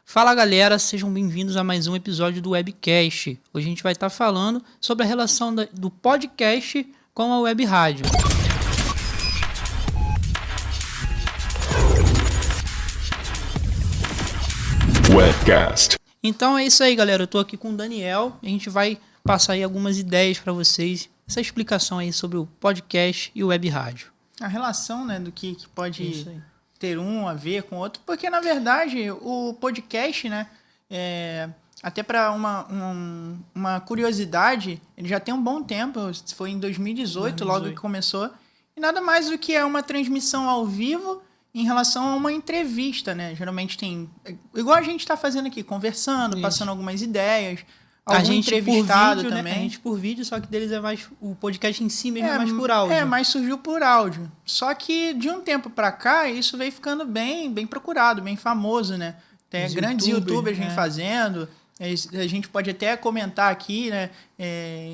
Fala galera, sejam bem-vindos a mais um episódio do Webcast. Hoje a gente vai estar falando sobre a relação do podcast com a web rádio. Webcast. Então é isso aí, galera. Eu tô aqui com o Daniel e a gente vai passar aí algumas ideias para vocês, essa explicação aí sobre o podcast e o web rádio. A relação, né, do que pode ter um a ver com o outro, porque na verdade o podcast, né, até para uma curiosidade, ele já tem um bom tempo, foi em 2018, logo que começou, e nada mais do que é uma transmissão ao vivo em relação a uma entrevista, né? Geralmente tem, igual a gente está fazendo aqui, conversando, passando algumas ideias, algum entrevistado vídeo, também. Né? A gente por vídeo, só que deles é mais, o podcast em si mesmo é mais por áudio. Mas surgiu por áudio. Só que de um tempo para cá, isso veio ficando bem procurado, bem famoso, né? Tem grandes youtubers fazendo. A gente pode até comentar aqui, né,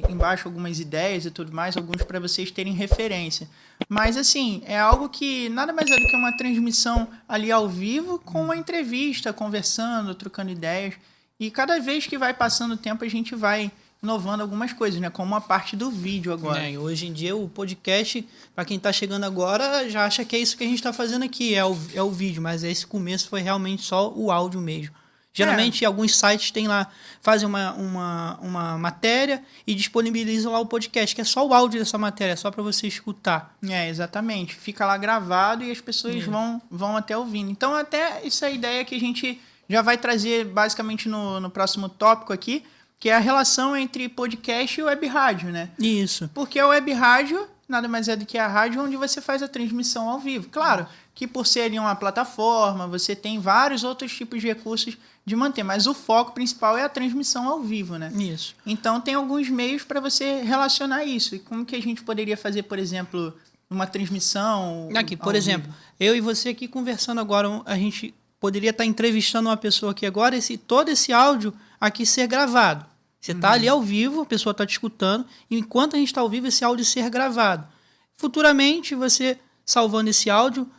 embaixo algumas ideias e tudo mais, alguns para vocês terem referência. Mas, assim, é algo que nada mais é do que uma transmissão ali ao vivo com uma entrevista, conversando, trocando ideias. E cada vez que vai passando o tempo, a gente vai inovando algumas coisas, né? Como a parte do vídeo agora. Hoje em dia, o podcast, para quem está chegando agora, já acha que é isso que a gente está fazendo aqui, é o vídeo. Mas esse começo foi realmente só o áudio mesmo. Geralmente, alguns sites têm lá, fazem uma matéria e disponibilizam lá o podcast, que é só o áudio dessa matéria, só para você escutar. Exatamente. Fica lá gravado e as pessoas vão até ouvindo. Então, até essa ideia que a gente já vai trazer basicamente no próximo tópico aqui, que é a relação entre podcast e web rádio, né? Isso. Porque a web rádio nada mais é do que a rádio onde você faz a transmissão ao vivo. Claro que por ser uma plataforma, você tem vários outros tipos de recursos de manter, mas o foco principal é a transmissão ao vivo, né? Isso. Então tem alguns meios para você relacionar isso. E como que a gente poderia fazer, por exemplo, uma transmissão aqui, por exemplo, eu e você aqui conversando agora, a gente poderia estar entrevistando uma pessoa aqui agora, todo esse áudio aqui ser gravado. Você está ali ao vivo, a pessoa está te escutando, e enquanto a gente está ao vivo, esse áudio ser gravado. Futuramente, você salvando esse áudio,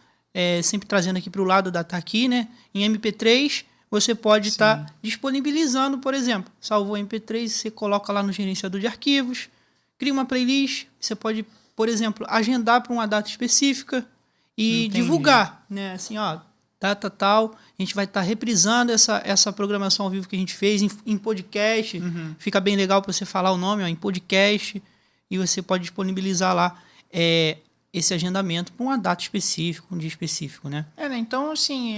sempre trazendo aqui para o lado da aqui, né? Em MP3, você pode estar disponibilizando, por exemplo, salvou MP3, você coloca lá no gerenciador de arquivos, cria uma playlist, você pode, por exemplo, agendar para uma data específica e divulgar, né? Assim, ó, data tal, a gente vai estar reprisando essa programação ao vivo que a gente fez em podcast. Fica bem legal para você falar o nome, ó, em podcast, e você pode disponibilizar lá esse agendamento para uma data específica, um dia específico, né? Né? Então, assim,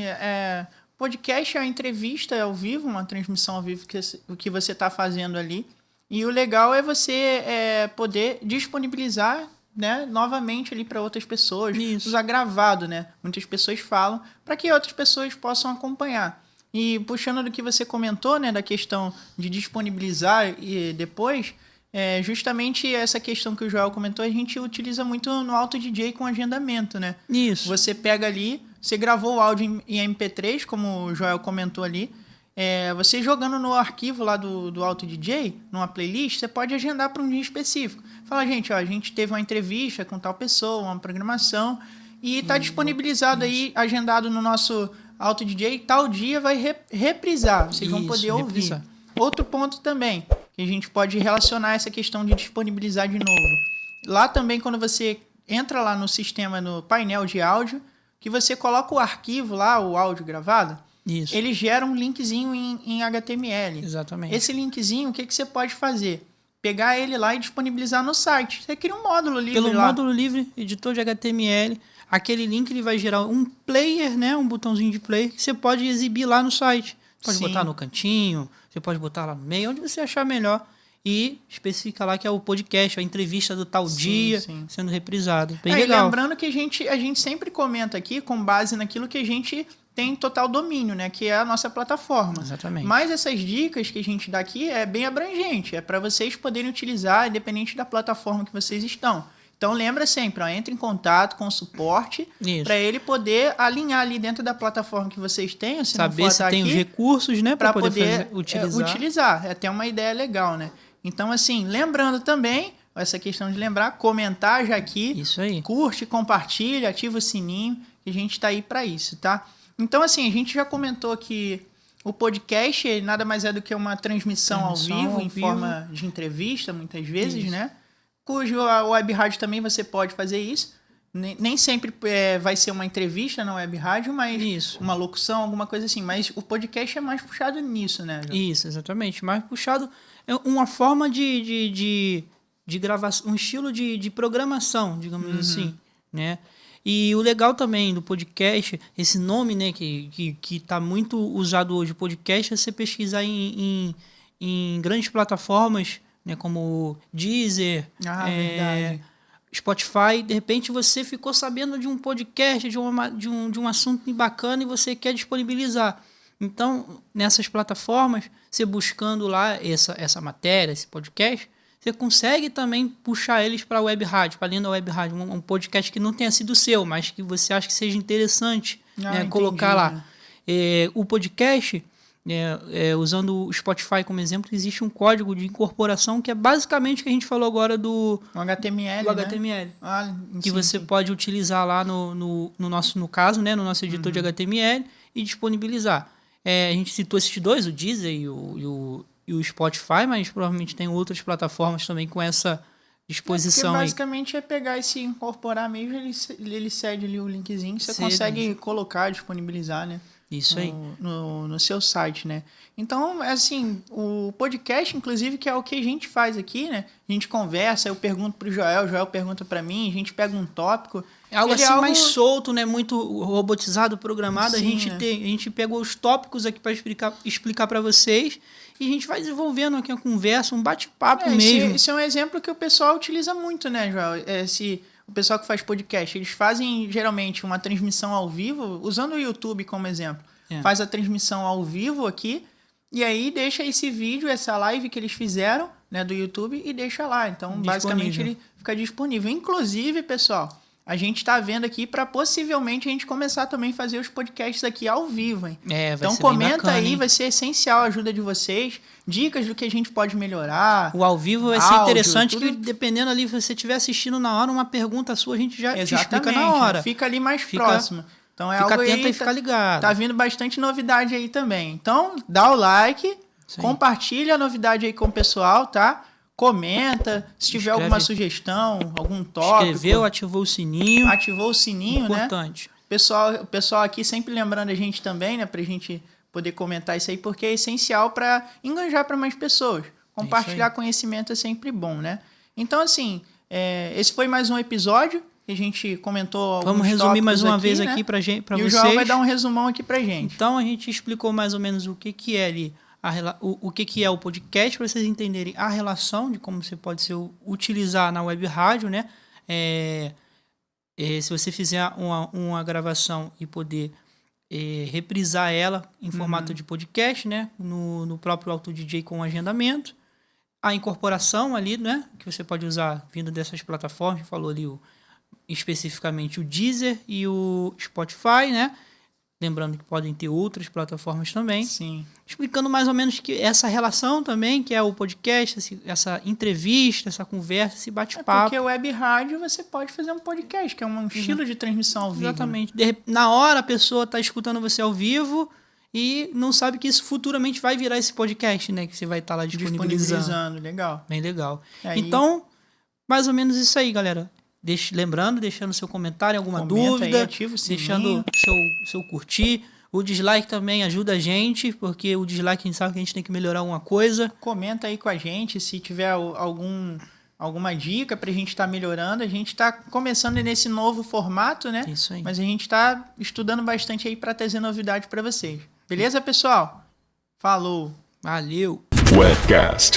podcast é uma entrevista ao vivo, uma transmissão ao vivo que você está fazendo ali. E o legal é você poder disponibilizar, né, novamente ali para outras pessoas, usar gravado, né? Muitas pessoas falam para que outras pessoas possam acompanhar. E puxando do que você comentou, né, da questão de disponibilizar e depois, justamente essa questão que o Joel comentou, a gente utiliza muito no Auto DJ com agendamento, né? Isso. Você pega ali, você gravou o áudio em MP3, como o Joel comentou ali, você jogando no arquivo lá do Auto DJ, numa playlist, você pode agendar para um dia específico. Fala, gente, ó, a gente teve uma entrevista com tal pessoa, uma programação, e está disponibilizado aí, agendado no nosso Auto DJ, tal dia vai reprisar, vocês vão poder ouvir. Reprisar. Outro ponto também, que a gente pode relacionar essa questão de disponibilizar de novo. Lá também, quando você entra lá no sistema, no painel de áudio, que você coloca o arquivo lá, o áudio gravado, ele gera um linkzinho em HTML. Exatamente. Esse linkzinho, o que você pode fazer? Pegar ele lá e disponibilizar no site. Você cria um módulo livre Pelo módulo livre, editor de HTML, aquele link ele vai gerar um player, né, um botãozinho de play, que você pode exibir lá no site. Pode botar no cantinho, você pode botar lá no meio, onde você achar melhor. E especifica lá que é o podcast, a entrevista do tal dia sendo reprisado. Bem legal. E lembrando que a gente sempre comenta aqui com base naquilo que a gente tem total domínio, né? Que é a nossa plataforma. Exatamente. Mas essas dicas que a gente dá aqui é bem abrangente. É para vocês poderem utilizar, independente da plataforma que vocês estão. Então lembra sempre, entre em contato com o suporte para ele poder alinhar ali dentro da plataforma que vocês têm. Saber se tem os recursos, né? Para poder utilizar. É até uma ideia legal, né? Então, assim, lembrando também, essa questão de lembrar, comentar já aqui. Isso aí. Curte, compartilha, ativa o sininho, que a gente está aí para isso, tá? Então, assim, a gente já comentou aqui O podcast ele nada mais é do que uma transmissão ao vivo, em forma de entrevista, muitas vezes, né? Cujo a web rádio também você pode fazer isso. Nem sempre vai ser uma entrevista na web rádio, mas uma locução, alguma coisa assim. Mas o podcast é mais puxado nisso, né? Isso, exatamente. Mais puxado é uma forma de gravação, um estilo de programação, digamos assim, né? E o legal também do podcast, esse nome, né, que tá muito usado hoje, podcast, é você pesquisar em grandes plataformas, né, como Deezer, verdade. Spotify. De repente você ficou sabendo de um podcast, de um assunto bacana e você quer disponibilizar. Então, nessas plataformas, você buscando lá essa matéria, esse podcast, você consegue também puxar eles para a web rádio, para dentro da web rádio, um podcast que não tenha sido seu, mas que você acha que seja interessante, né, colocar lá. Né? O podcast, usando o Spotify como exemplo, existe um código de incorporação que é basicamente o que a gente falou agora do HTML, do HTML, né? Que você pode utilizar lá no caso, né, no nosso editor de HTML e disponibilizar. A gente citou esses dois, o Deezer e o Spotify, mas provavelmente tem outras plataformas também com essa disposição aí. Basicamente é pegar e se incorporar mesmo, ele cede ali o linkzinho, você consegue colocar, disponibilizar, né? Isso aí. No seu site, né? Então, assim, o podcast, inclusive, que é o que a gente faz aqui, né? A gente conversa, eu pergunto pro Joel, o Joel pergunta para mim, a gente pega um tópico. É algo assim mais solto, né? Muito robotizado, programado. Sim, a gente pegou os tópicos aqui para explicar para vocês e a gente vai desenvolvendo aqui uma conversa, um bate-papo mesmo. Esse é um exemplo que o pessoal utiliza muito, né, Joel? O pessoal que faz podcast, eles fazem geralmente uma transmissão ao vivo, usando o YouTube como exemplo. Faz a transmissão ao vivo aqui e aí deixa esse vídeo, essa live que eles fizeram, né, do YouTube e deixa lá. Então, basicamente, ele fica disponível. Inclusive, pessoal, a gente está vendo aqui para possivelmente a gente começar também a fazer os podcasts aqui ao vivo, hein? Então comenta bacana, aí, vai ser essencial a ajuda de vocês, dicas do que a gente pode melhorar. O ao vivo vai ser interessante, que dependendo ali, se você estiver assistindo na hora, uma pergunta sua, a gente já te explica na hora. Fica ali mais próximo. Então fica atento e fica ligado. Tá vindo bastante novidade aí também. Então, dá o like, compartilha a novidade aí com o pessoal, tá? Comenta, se tiver alguma sugestão, algum tópico. Escreveu, ativou o sininho. Ativou o sininho, importante. Né? O pessoal aqui sempre lembrando a gente também, né? Pra gente poder comentar isso aí, porque é essencial para engajar para mais pessoas. Compartilhar conhecimento é sempre bom, né? Então, assim, esse foi mais um episódio que a gente comentou alguns tópicos. Vamos resumir mais uma aqui, vez né? aqui para vocês. E o João vai dar um resumão aqui pra gente. Então, a gente explicou mais ou menos o que é ali, o que é o podcast, para vocês entenderem a relação de como você pode utilizar na web rádio, né? Se você fizer uma gravação e poder reprisar ela em formato de podcast, né? No próprio Auto DJ com agendamento. A incorporação ali, né? Que você pode usar vindo dessas plataformas, falou ali especificamente o Deezer e o Spotify, né? Lembrando que podem ter outras plataformas também. Sim. Explicando mais ou menos que essa relação também, que é o podcast, essa entrevista, essa conversa, esse bate-papo. Porque web rádio você pode fazer um podcast, que é um estilo de transmissão ao vivo. Exatamente. Na hora a pessoa está escutando você ao vivo e não sabe que isso futuramente vai virar esse podcast, né? Que você vai estar lá disponibilizando. Legal. Bem legal. Então, mais ou menos isso aí, galera. Deixando seu comentário, alguma dúvida, aí, ativa o sininho. deixando seu curtir. O dislike também ajuda a gente, porque o dislike a gente sabe que a gente tem que melhorar alguma coisa. Comenta aí com a gente se tiver alguma dica pra gente estar melhorando. A gente tá começando nesse novo formato, né? Isso aí. Mas a gente tá estudando bastante aí pra trazer novidade pra vocês. Beleza, pessoal? Falou! Valeu! Webcast.